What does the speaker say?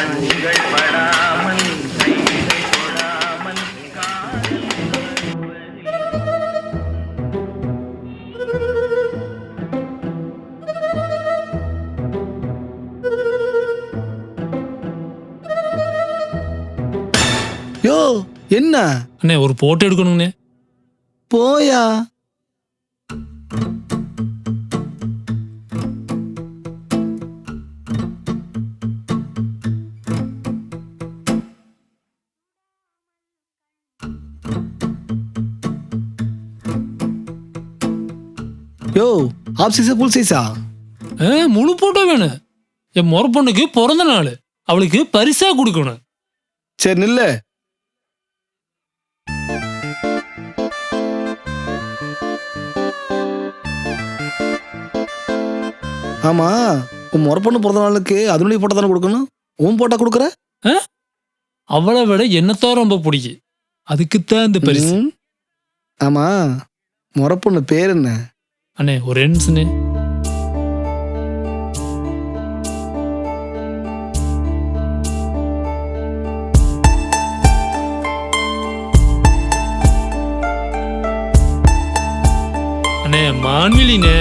கண்கள் படாமல் கைகள் தொடாமல் காதல் யோ என்ன அண்ணே ஒரு போட்டோ எடுக்கணுங்கண்ணே. போயா யோ ஆப் சைஸா ஃபுல் சைஸா? முழு போட்டோ வேணும். என் முறை பொண்ணுக்கு பிறந்த நாள், அவளுக்கு பரிசா கொடுக்கணும். சரி நில்லு. ஆமா உன் முறை பொண்ணு பிறந்த நாளுக்கு அதனுடைய போட்டோ தானே கொடுக்கணும். உன் போட்டோ கொடுக்குற? அவளை விட என்னத்தான் ரொம்ப பிடிக்கும், அதுக்குத்தான் இந்த பரிசு. ஆமா முறை பொண்ணு பேர் என்ன? அண்ணே ஒரு ரென்ஸ்னு. அண்ணே மான்விலினே.